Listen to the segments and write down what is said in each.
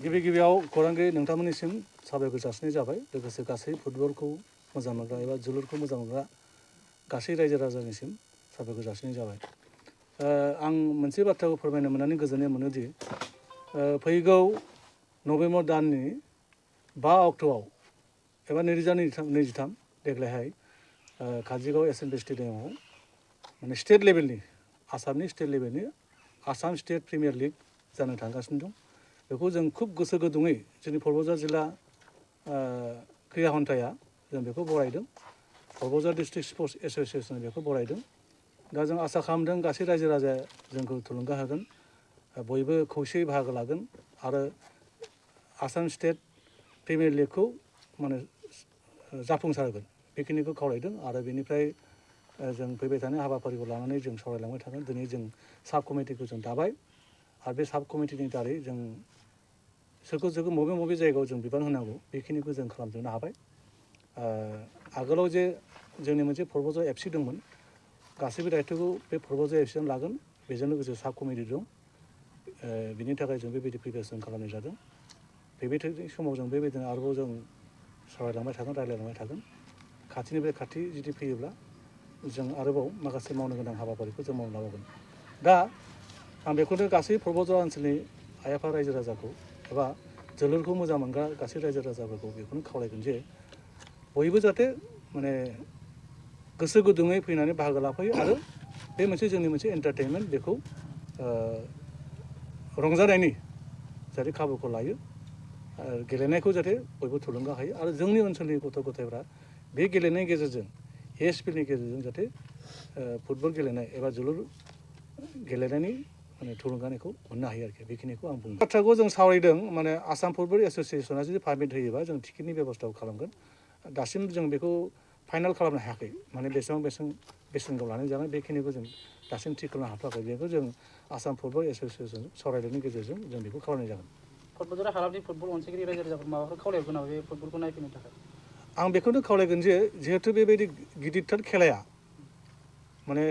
गिबि गिबियाव खौरांगिरि नोंथांमोननिसिम साबायखर जासिनाय जाबाय लोगोसे गासै फुटबलखौ मोजां मोनग्रा एबा जोलुरखौ मोजां मोनग्रा गासै रायजो राजानिसिम साबायखर जासिनाय जाबाय। आं मोनसे बाथ्राखौ फोरमायनो मोननानै गोजोननाय मोनोदि फैगौ नभेम्बर दाननि 5 अक्ट'आव एबा 2023 देग्लायहाय काजलगाव SNB स्टेडियामाव माने स्टेट लेभेलनि आसामनि state लेभेलनि Assam state premier league जानो थांगासिनो दं। बेखौ जों खुब गोसो गुदुङै जोंनि बतझर जिल्ला क्रिया हन्थाया जों बेखौ बरायदों। बतझर डिस्ट्रिक्ट स्पर्ट्स एस'सिएसन बेखौ बरायदों। दा जों आसा खालामदों गासै रायजो राजाया जोंखौ थुलुंगा होगोन, बयबो खौसेयै बाहागो लागोन आरो आसाम स्टेट प्रिमियार लिगखौ माने जाफुंसार होगोन बेखिनिखौ खावलायदों। आरो बेनिफ्राय जों फैबाय थानाय हाबाफारिखौ लानानै जों सावरायलांबाय थागोन। दिनै जों साब कमिटिखौ जों दाबाय आरो बे साब कमिटिनि दारै जों सोरखौ बबे जायगायाव जों बिबान होनांगौ बेखिनिखौ जों खालामजोबनो हाबाय। आगोलाव जे जोंनि मोनसे बतझर FC दंमोन, गासैबो दायथ'खौ बे बतझर FC लागोन। बेजों लोगोसे साब कमिटि दं। बिनि थाखाय जों बेबायदि प्रिपेरेसन खालामनाय जादों। फैबाय थानाय समाव जों बेबायदिनो आरोबाव जों सावरायलांबाय थागोन, रायज्लायलांबाय थागोन। खाथिनिफ्राय खाथि जुदि फैयोब्ला जों आरोबाव माखासे मावनो गोनां हाबाफारिखौ जों मावनो लाबावगोन। दा आं बेखौनो गासै बतझर ओनसोलनि आइ आफा रायजो राजाखौ एबा जोलुरखौ मोजां मोनग्रा गासै रायजो राजाफोरखौ बेखौनो खावलायगोन जे बयबो जाहाथे माने गोसो गुदुङै फैनानै बाहागो लाफैयो आरो बे मोनसे जोंनि मोनसे एन्टारटेनमेन्ट बेखौ रंजानायनि जाहाथे खाबुखौ लायो। गेलेनायखौ जाहाथे बयबो थुलुंगा होयो आरो जोंनि ओनसोलनि गथ' गथायफ्रा बे गेलेनायनि गेजेरजों ASPनि गेजेरजों जाहाथे फुटबल गेलेनाय एबा जोलुर गेलेनायनि माने थुलुंगानायखौ मोननो हायो आरोखि। बेखिनिखौ आं बुंदों। बाथ्राखौ जों सावरायदों माने आसाम फुटबल एस'सिएसना जुदि पारमिट होयोबा जों टिकेटनि बेब'स्थाखौ खालामगोन। दासिम जों बेखौ फाइनाल खालामनो हायाखै, माने बेसेबां लानाय जागोन बेखिनिखौ जों दासिम थि खालामनो हाथ'वाखै। बेखौ जों आसाम फुटबल एस'सिएसन सावरायनायनि गेजेरजों जों बेखौ खालामनाय जागोन। बतझर हालामनि फुटबल अनसायगिरि रायजो राजाफोर माबाफोर खावलायगोन नामा बे फुटबलखौ नायफैनो थाखाय? आं बेखौनो खावलायगोन जे जिहेथु बेबायदि गिदिरथार खेलाया माने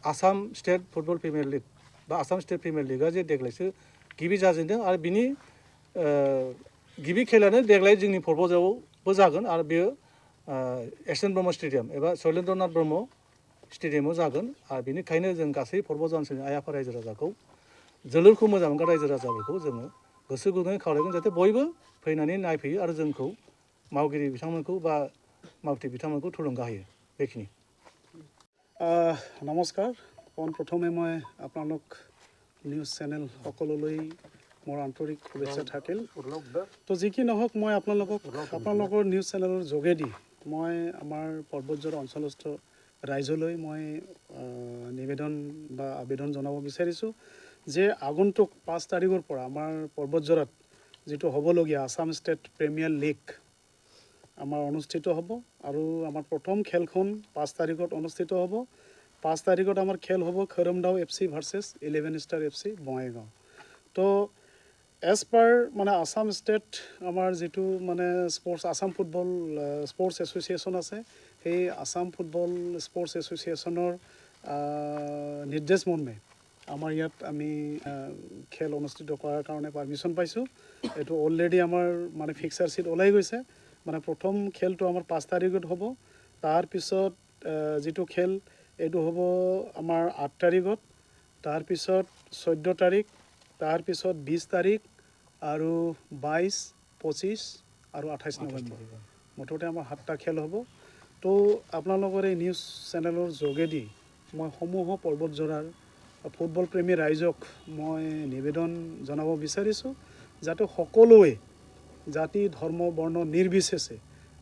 Assam state football premier league बा आसाम स्टेट प्रिमियार लिगआ जे देग्लायसो गिबि जाजेनदों आरो बिनि गिबि खेलायानो देग्लाय जोंनि बतझरावबो जागोन आरो बेयो SN ब्रह्म स्टेडियाम एबा शैलेन्द्रनाथ ब्रह्म स्टेडियामाव जागोन। आरो बेनिखायनो जों गासै बतझर ओनसोलनि आइ आफा रायजो राजाखौ जोलुरखौ मोजां मोनग्रा रायजो राजाफोरखौ जोङो गोसो गुदुङै खावलायगोन जाहाथे बयबो फैनानै नायफैयो आरो जोंखौ मावगिरि बिथांमोनखौ बा मावथि बिथांमोनखौ थुलुंगा होयो। बेखिनि। নমস্কাৰ। পোনপ্ৰথমে মই আপোনালোক নিউজ চেনেল সকলোলৈ মোৰ আন্তৰিক শুভেচ্ছা থাকিল। তো যি কি নহওক মই আপোনালোকৰ নিউজ চেনেলৰ যোগেদি মই আমাৰ পৰ্বতজৰ অঞ্চলস্থ ৰাইজলৈ মই নিবেদন বা আবেদন জনাব বিচাৰিছোঁ যে আগন্তুক 5 তাৰিখৰ পৰা আমাৰ পৰ্বতজৰত যেটো হ'বলগীয়া আসাম ষ্টেট প্ৰিমিয়াৰ লীগ আমাৰ অনুষ্ঠিত হ'ব আৰু আমাৰ প্ৰথম খেলখন 5 তাৰিখত অনুষ্ঠিত হ'ব। 5 তাৰিখত আমাৰ খেল হ'ব খৰমদাও FC versus 11 star FC Bongaigaon. তো এজ পাৰ মানে আসাম ষ্টেট আমাৰ যেটো মানে sports Assam football sports association আছে, সেই আসাম ফুটবল স্পৰ্টছ এছ'চিয়েশ্যনৰ নিৰ্দেশ মৰ্মে আমাৰ ইয়াত আমি খেল অনুষ্ঠিত কৰাৰ কাৰণে পাৰমিশ্যন পাইছোঁ। এইটো অলৰেডি আমাৰ মানে ফিক্সাৰ চিট ওলাই গৈছে। মানে প্ৰথম খেলটো আমাৰ 5 তাৰিখত হ'ব। তাৰপিছত যেটো খেল এইটো হ'ব আমাৰ 8 তাৰিখত, তাৰপিছত 14 তাৰিখ, তাৰপিছত 20 তাৰিখ আৰু 22, 25 আৰু 28 নৱেম্বৰ। মুঠতে আমাৰ 7টা খেল হ'ব। তো আপোনালোকৰ এই নিউজ চেনেলৰ যোগেদি মই সমূহ পৰ্বতজৰাৰ ফুটবল প্ৰেমী ৰাইজক মই নিবেদন জনাব বিচাৰিছোঁ যাতে সকলোৱে জাতি ধৰ্ম বৰ্ণ নিৰ্বিশেষে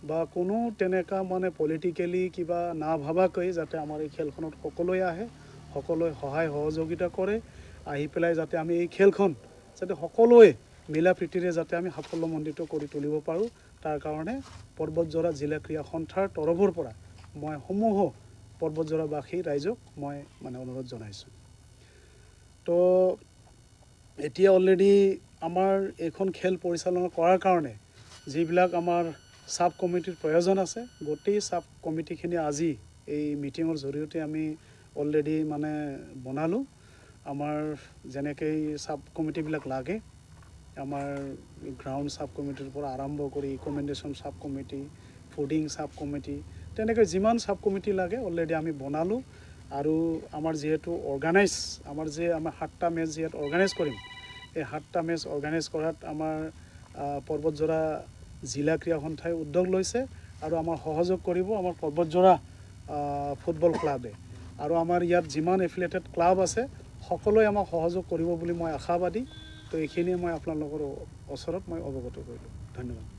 বা কোনো তেনেকা মানে পলিটিকেলি কিবা নাভাবাকৈ যাতে আমাৰ এই খেলখনত সকলোৱে আহে, সকলোৱে সহায় সহযোগিতা কৰে, আহি পেলাই যাতে আমি এই খেলখন যাতে সকলোৱে মিলা প্ৰীতিৰে যাতে আমি সাফল্যমণ্ডিত কৰি তুলিব পাৰোঁ, তাৰ কাৰণে পৰ্বতজৰা জিলা ক্ৰীড়া সন্থাৰ তৰফৰ পৰা মই সমূহ পৰ্বতজৰাবাসী ৰাইজক মই মানে অনুৰোধ জনাইছোঁ। তো এতিয়া অলৰেডি আমাৰ এইখন খেল পৰিচালনা কৰাৰ কাৰণে যিবিলাক আমাৰ সাব কমিটিৰ প্ৰয়োজন আছে, গোটেই সাব কমিটিখিনি আজি এই মিটিঙৰ জৰিয়তে আমি অলৰেডি মানে বনালোঁ। আমাৰ যেনেকৈ সাব কমিটিবিলাক লাগে আমাৰ গ্ৰাউণ্ড সাব কমিটিৰ পৰা আৰম্ভ কৰি recommendation sub committee fooding sub committee তেনেকৈ যিমান সাব কমিটি লাগে অলৰেডি আমি বনালোঁ আৰু আমাৰ যিহেতু অৰ্গানাইজ আমাৰ 7টা মেচ যিহেতু অৰ্গানাইজ কৰিম এই 7টা মেচ অৰ্গানাইজ কৰাত আমাৰ পৰ্বতজোৰা জিলা ক্ৰীড়া সন্থাই উদ্যোগ লৈছে আৰু আমাৰ সহযোগ কৰিব আমাৰ পৰ্বতজোৰা ফুটবল ক্লাবে আৰু আমাৰ ইয়াত যিমান এফিলিয়েটেড ক্লাব আছে সকলোৱে আমাক সহযোগ কৰিব বুলি মই আশাবাদী তো এইখিনিয়ে মই আপোনালোকৰ ওচৰত মই অৱগত কৰিলোঁ ধন্যবাদ